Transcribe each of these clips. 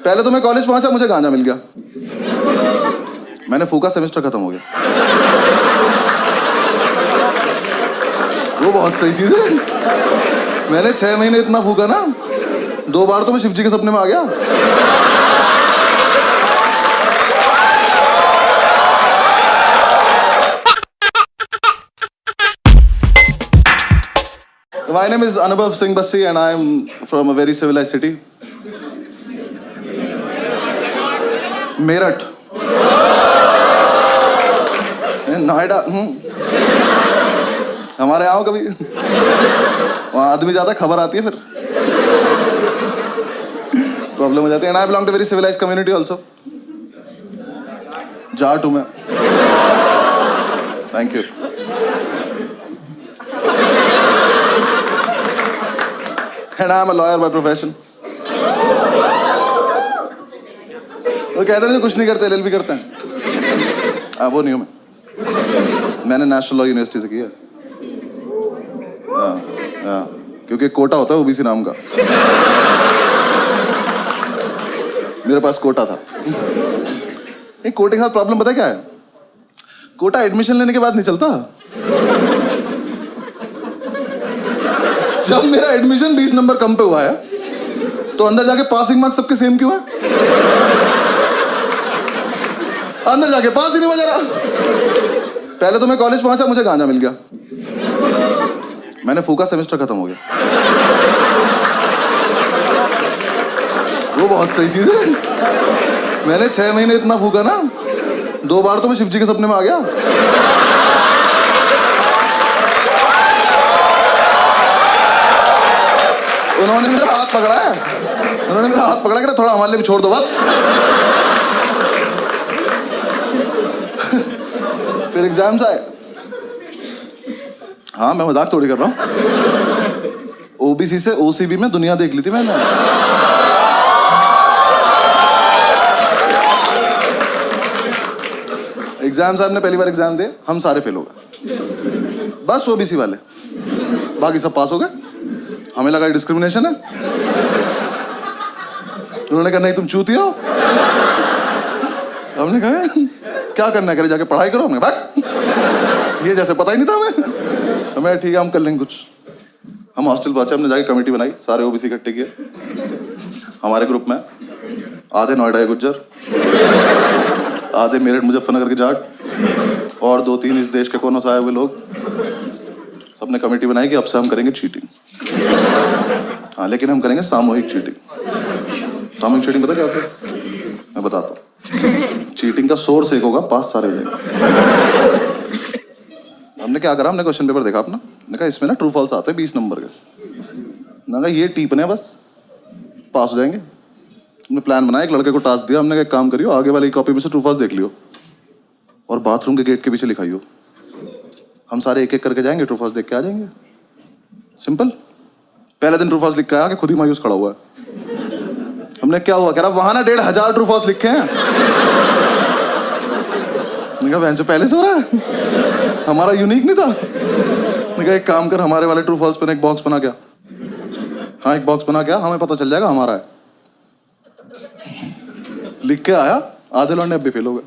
पहले तो मैं कॉलेज पहुंचा, मुझे गांजा मिल गया, मैंने फूका, सेमेस्टर खत्म हो गया। वो बहुत सही चीज है। मैंने 6 महीने इतना फूका ना, 2 बार तो मैं शिव जी के सपने में आ गया। My name is Anubhav Singh Bassi and I am from a very civilized city. Meerut, Noida. हमारे आओ कभी, वहाँ आदमी ज्यादा, खबर आती है फिर प्रॉब्लम हो जाती है। And I belong to very civilized community also. Jat हूँ मैं। Thank you. And I am a lawyer by profession. तो कहते हैं कुछ नहीं करते, LLB करते हैं। वो नहीं हूँ मैंने नेशनल लॉ यूनिवर्सिटी से किया। क्योंकि कोटा होता है ओबीसी नाम का, मेरे पास कोटा था। नहीं, कोटे के साथ प्रॉब्लम पता है क्या है? कोटा एडमिशन लेने के बाद नहीं चलता। जब मेरा एडमिशन 20 नंबर कम पे हुआ है, तो अंदर जाके पासिंग मार्क्स सबके सेम क्यों है? अंदर जाके पास ही नहीं हुआ जरा। पहले तो मैं कॉलेज पहुंचा, मुझे गांजा मिल गया, मैंने फूका, सेमेस्टर खत्म हो गया। वो बहुत सही चीज है। मैंने 6 महीने इतना फूका ना, 2 बार तो मैं शिव जी के सपने में आ गया। उन्होंने मेरा हाथ पकड़ा है, उन्होंने मेरा हाथ पकड़ा कि थोड़ा हमारे लिए भी छोड़ दो बस। फिर एग्जाम्स आए। हाँ, मैं मजाक थोड़ी कर रहा हूँ। ओबीसी से ओसीबी में दुनिया देख ली थी मैंने। एग्जाम साहब ने पहली बार एग्जाम दिए, हम सारे फेल हो गए, बस ओबीसी वाले, बाकी सब पास हो गए। हमें लगा डिस्क्रिमिनेशन है। उन्होंने कहा नहीं तुम चूतिया हो। हमने कहा क्या करना करे, जाके पढ़ाई करो। हमने भाग, ये जैसे पता ही नहीं था हमें। ठीक है, हम कर लेंगे कुछ। हम हॉस्टल पहुंचे, हमने जाके कमेटी बनाई, सारे ओबीसी इकट्ठे किए। हमारे ग्रुप में आधे नोएडा के गुज्जर, आधे मेरठ मुजफ्फरनगर के जाट और 2-3 इस देश के कोनों से आए हुए लोग। सबने कमेटी बनाई कि अब से हम करेंगे चीटिंग। हाँ, लेकिन हम करेंगे सामूहिक चीटिंग। सामूहिक चीटिंग पता क्या होता है? मैं बताता हूँ। चीटिंग का सोर्स एक होगा, पास सारे हो जाएंगे। हमने क्या करा, हमने क्वेश्चन पेपर देखा अपना, मैंने कहा इसमें ना ट्रू फॉल्स आते हैं 20 नंबर के। मैंने कहा ये टीपने बस, पास हो जाएंगे। हमने प्लान बनाया, एक लड़के को टास्क दिया, हमने कहा एक काम करियो, आगे वाली कॉपी में से ट्रू फॉल्स देख लियो और बाथरूम के गेट के पीछे लिखाइयो। हम सारे एक एक करके जाएंगे, ट्रू फॉल्स देख के आ जाएंगे। सिंपल। पहले दिन ट्रू फॉल्स लिख के आया कि खुद ही मायूस खड़ा हुआ है। हमने क्या हुआ, कह रहा वहां ना 1500 ट्रू फॉल्स लिखे हैं। मैंने कहा बहन से पहले से हो रहा है, हमारा यूनिक नहीं था। मैंने कहा एक काम कर, हमारे वाले ट्रू फॉल्स पे एक बॉक्स बना क्या। हाँ, एक बॉक्स बना क्या, हमें पता चल जाएगा हमारा है। लिख के आया, आधे लौंडे अब भी फेल हो गए,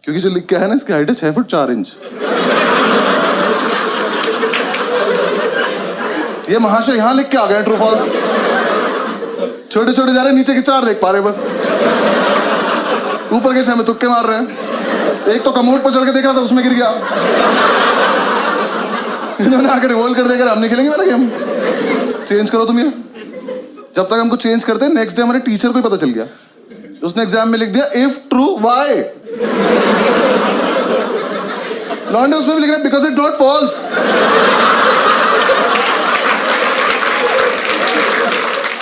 क्योंकि जो लिख के आया ना, इसकी हाइट है 6 फुट 4 इंच। ये महाशय यहाँ लिख के आ गए ट्रू फॉल्स, छोटे छोटे जा रहे, नीचे के 4 देख पा रहे बस, ऊपर के 6 में तुक्के मार रहे हैं। एक तो कमोड पर चढ़ के देख रहा था, उसमें गिर गया। इन्होंने आकर रिवॉल्व कर देकर हम नहीं खेलेंगे वाला गेम, चेंज करो तुम ये। जब तक हमको चेंज करते, नेक्स्ट डे हमारे टीचर को ही पता चल गया, उसने एग्जाम में लिख दिया इफ ट्रू वाई। लॉन्डे उसमें भी लिख रहा है बिकॉज इट नॉट फॉल्स।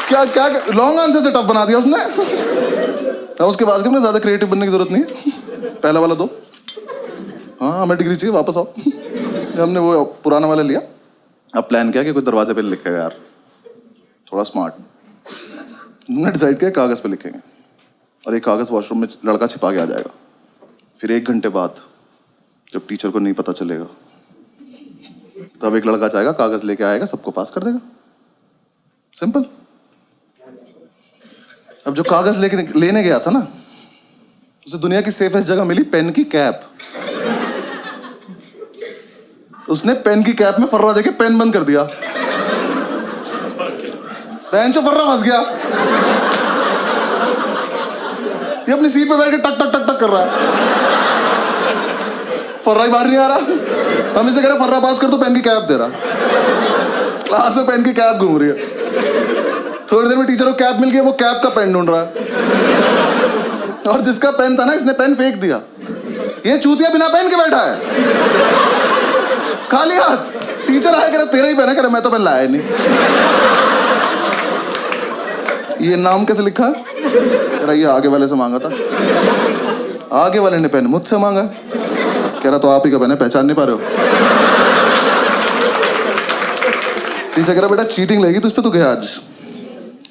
क्या क्या लॉन्ग आंसर से टफ बना दिया उसने। उसके बाद हमने ज्यादा क्रिएटिव बनने की जरूरत नहीं है, पहला वाला 2। हाँ, हमें डिग्री चाहिए, वापस आओ। हमने वो पुराना वाला लिया। अब प्लान किया कि कोई दरवाजे पे लिखेगा यार, थोड़ा स्मार्ट। हमने डिसाइड किया कागज पे लिखेंगे और एक कागज वॉशरूम में लड़का छिपा के आ जाएगा। फिर 1 घंटे बाद जब टीचर को नहीं पता चलेगा, तब एक लड़का जाएगा, कागज लेके आएगा, सबको पास कर देगा। सिंपल। अब जो कागज लेने गया था ना, उसे दुनिया की सेफेस्ट जगह मिली पेन की कैप। उसने पेन की कैप में फर्रा देके पेन बंद कर दिया। पेन से फर्रा फंस गया। ये अपनी सीट पे बैठ के टक टक टक टक कर रहा है, फर्रा ही बाहर नहीं आ रहा। हम इसे कह रहे फर्रा पास कर, तो पेन की कैप दे रहा। क्लास में पेन की कैप घूम रही है। थोड़ी देर में टीचर को कैप मिल गई, वो कैप का पेन ढूंढ रहा है। और जिसका पेन था ना, इसने पेन फेंक दिया। ये चूतिया बिना पेन के बैठा है, खाली हाथ। टीचर आया, कह रहा तेरा ही पेन है। कह रहा मैं तो पेन लाया नहीं। ये नाम कैसे लिखा है? कह रहा ये आगे वाले से मांगा था। आगे वाले ने पेन मुझसे मांगा। कह रहा तो आप ही का पेन है, पहचान नहीं पा रहे हो? टीचर कह रहा बेटा चीटिंग लगी तुझ पे, तू गया आज।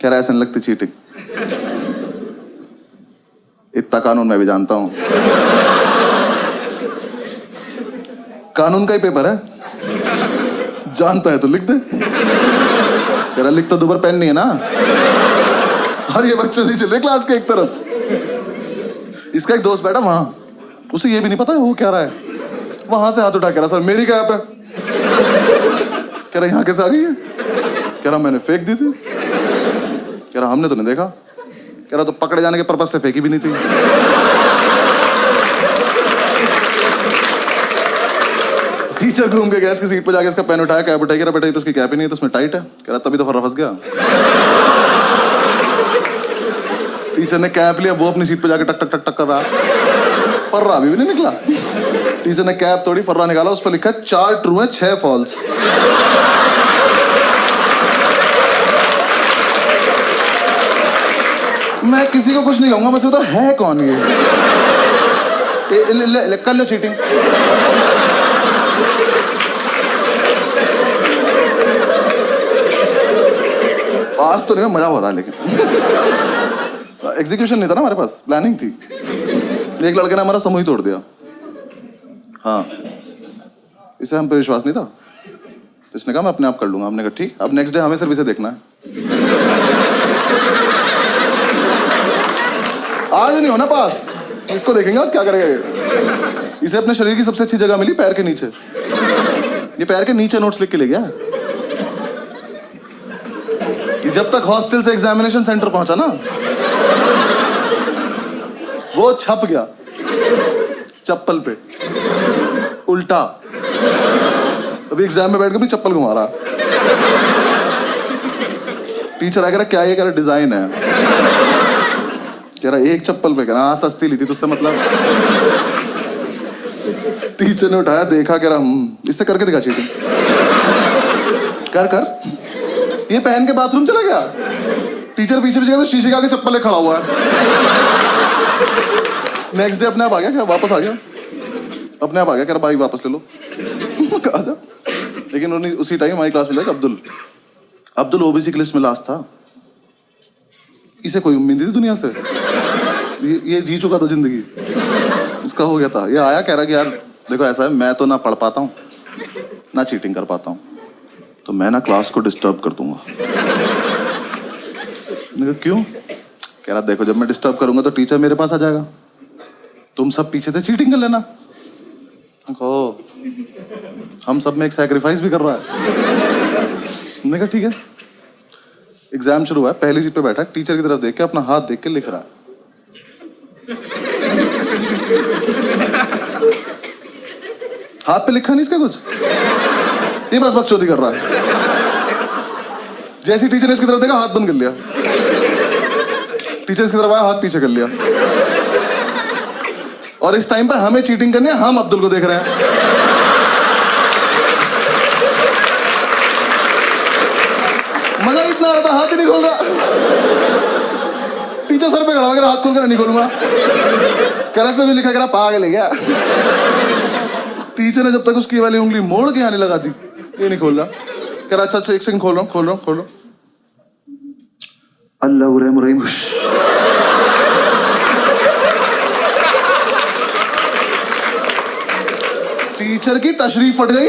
कह रहा ऐसे नहीं लगती चीटिंग, इतना कानून मैं भी जानता हूं। कानून का ही पेपर है, जानता है तो लिख दे। कह रहा लिख तो दो, पर पेन नहीं है ना। और ये बच्चे नहीं चले क्लास के एक तरफ। इसका एक दोस्त बैठा वहां, उसे ये भी नहीं पता है वो क्या रहा है। वहां से हाथ उठा, कह रहा सर मेरी कैप है। कह रहा यहाँ कैसे आ गई है? कह रहा मैंने फेंक दी थी। कह रहा हमने तो नहीं देखा। कह रहा तो पकड़े जाने के पर्पस से फेंकी भी नहीं थी। टीचर घूम के गया इसकी सीट पे, जाके इसका पेन उठाया, कैप उठाई। कह रहा बेटा ये तो इसकी कैप ही नहीं है, तो इसमें टाइट है। कह रहा तभी तो फर्रा फंस गया। टीचर ने कैप लिया, वो अपनी सीट पे जाके टक टक टक टक कर रहा। फर्रा अभी भी नहीं निकला। टीचर ने कैप तोड़ी, फर्रा निकाला, उस पर लिखा 4 ट्रू है 6 फॉल्स। मैं किसी को कुछ नहीं कहूंगा, बस तो है कौन ये? ले, कर लो चीटिंग। आज तो नहीं, मजा हुआ था, लेकिन एग्जीक्यूशन नहीं था ना हमारे पास, प्लानिंग थी। एक लड़के ने हमारा समूह ही तोड़ दिया। हाँ, इसे हम पे विश्वास नहीं था, तो इसने कहा मैं अपने आप कर लूंगा। हमने कहा ठीक। अब नेक्स्ट डे हमें सिर्फ इसे देखना है। आज नहीं होना पास, इसको देखेंगे आज क्या करेगा ये। इसे अपने शरीर की सबसे अच्छी जगह मिली, पैर के नीचे। ये पैर के नीचे नोट्स लिख के ले गया। ये जब तक हॉस्टल से एग्जामिनेशन सेंटर पहुंचा ना, वो छप गया चप्पल पे उल्टा। अभी एग्जाम में बैठ के भी चप्पल घुमा रहा। टीचर आ कह रहा क्या ये? कह रहा डिजाइन है। कह रहा एक चप्पल पे। कह रहा हाँ सस्ती ली थी तुझसे मतलब। टीचर ने उठाया, देखा, कह रहा इससे करके दिखा चीटिंग। कर कर। ये पहन के बाथरूम चला गया। टीचर पीछे पीछे तो शीशे के आगे चप्पल ले खड़ा हुआ है। नेक्स्ट डे अपने आप आ गया, क्या वापस आ गया, अपने आप आ गया। कह रहा भाई वापस ले लो। आजा। लेकिन उसी टाइम हमारी क्लास में था अब्दुल ओबीसी की लिस्ट में लास्ट था। इसे कोई उम्मीद नहीं थी दुनिया से। ये जी चुका था जिंदगी, इसका हो गया था। ये आया, कह रहा कि यार देखो ऐसा है, मैं तो ना पढ़ पाता हूँ ना चीटिंग कर पाता हूँ, तो मैं ना क्लास को डिस्टर्ब कर दूंगा। क्यों? कह रहा देखो जब मैं डिस्टर्ब करूंगा तो टीचर मेरे पास आ जाएगा, तुम सब पीछे से चीटिंग कर लेना। ओ, हम सब में एक सैक्रिफाइस भी कर रहा है। मैंने कहा ठीक है। एग्जाम शुरू हुआ है, पहली सीट पे बैठा है, टीचर की तरफ देख के अपना हाथ देख के लिख रहा है। हाथ पे लिखा नहीं इसका कुछ, ये बस बकचोदी कर रहा है। जैसे टीचर ने इसकी तरफ देखा, हाथ बंद कर लिया। टीचर इसकी तरफ आया, हाथ पीछे कर लिया। और इस टाइम पे हमें चीटिंग करनी है, हम अब्दुल को देख रहे हैं। मजा इतना आ रहा था, हाथ ही नहीं खोल रहा। टीचर सर पे खड़ा होकर हाथ खोल कर नहीं खोलूंगा। कह रहा इस पे भी लिखा, कह रहा पागल है क्या। टीचर ने जब तक उसकी वाली उंगली मोड़ के आने लगा दी, ये नहीं खोल रहा। कह रहा अच्छा एक सेकंड, खोल रहा हूं। अल्लाह रहीम। टीचर की तशरीफ फट गई।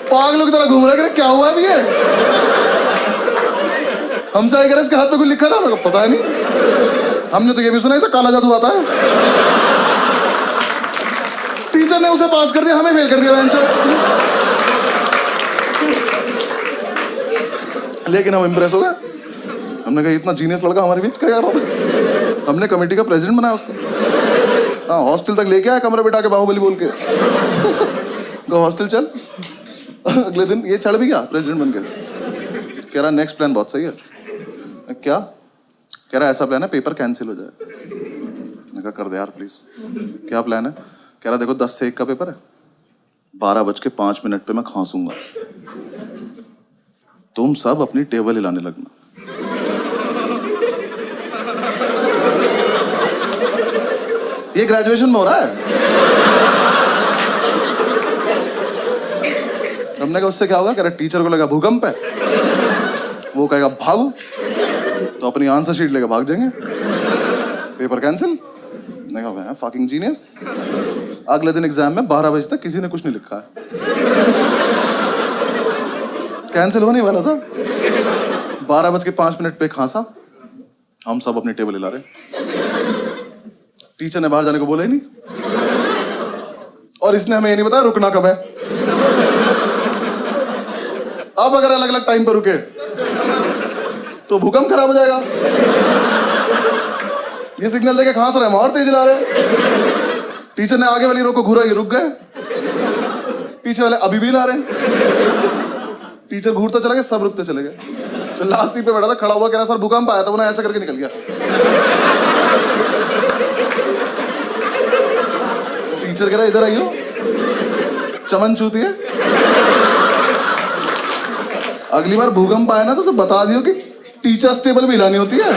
पागलों की तरह घूम रहा है, क्या हुआ है ये? हमसे आई कह रहे इसके हाथ पे कुछ लिखा था, मेरे को पता है नहीं। हमने तो ये भी सुना इसे काला जादू आता है। टीचर ने उसे पास कर दिया, हमें फेल कर दिया बेंचो। लेकिन हम इम्प्रेस हो गए। हमने कहा इतना जीनियस लड़का हमारे बीच क्या कर रहा था। हमने कमेटी का प्रेसिडेंट बनाया उसको। हाँ, हॉस्टल तक लेके आया कमरे बिठा के बाहुबली बोल के। तो हॉस्टल चल। अगले दिन ये चढ़ भी गया प्रेसिडेंट बन के। कह रहा नेक्स्ट प्लान बहुत सही है। क्या? कह रहा ऐसा प्लान है पेपर कैंसिल हो जाए। मैंने कहा कर दे यार प्लीज। क्या प्लान है? कह रहा देखो 10 से 1 का पेपर है, 12:05 पे मैं खांसूंगा, तुम सब अपनी टेबल हिलाने लगना। ये ग्रेजुएशन में हो रहा है। हमने कहा उससे क्या होगा? कह रहा टीचर को लगा भूकंप है, वो कहेगा भागो, तो अपनी आंसर शीट लेकर भाग जाएंगे, पेपर कैंसिल। मैंने कहा फकिंग जीनियस। अगले दिन एग्जाम में 12 बजे तक किसी ने कुछ नहीं लिखा है। कैंसिल होने वाला था, 12:05 पे खांसा। हम सब अपनी टेबल हिला रहे। टीचर ने बाहर जाने को बोला ही नहीं, और इसने हमें ये नहीं बताया रुकना कब है। अब अगर अलग अलग टाइम पर रुके तो भूकंप खराब हो जाएगा। ये सिग्नल देके खांस रहे हैं, और तेज हिला रहे। टीचर ने आगे वाली रो को घूरा, ये रुक गए, पीछे वाले अभी भी हिला रहे हैं। टीचर घूरता चला गया, सब रुकते चले गए। तो लास्ट सीट पे बैठा था, खड़ा हुआ, कह रहा सर भूकंप आया था, उन्हें ऐसा करके निकल गया। टीचर कह रहा इधर आइयो, चमन छूती है। अगली बार भूकंप आए ना तो सब बता दियो कि टीचर्स टेबल भी हिलानी होती है।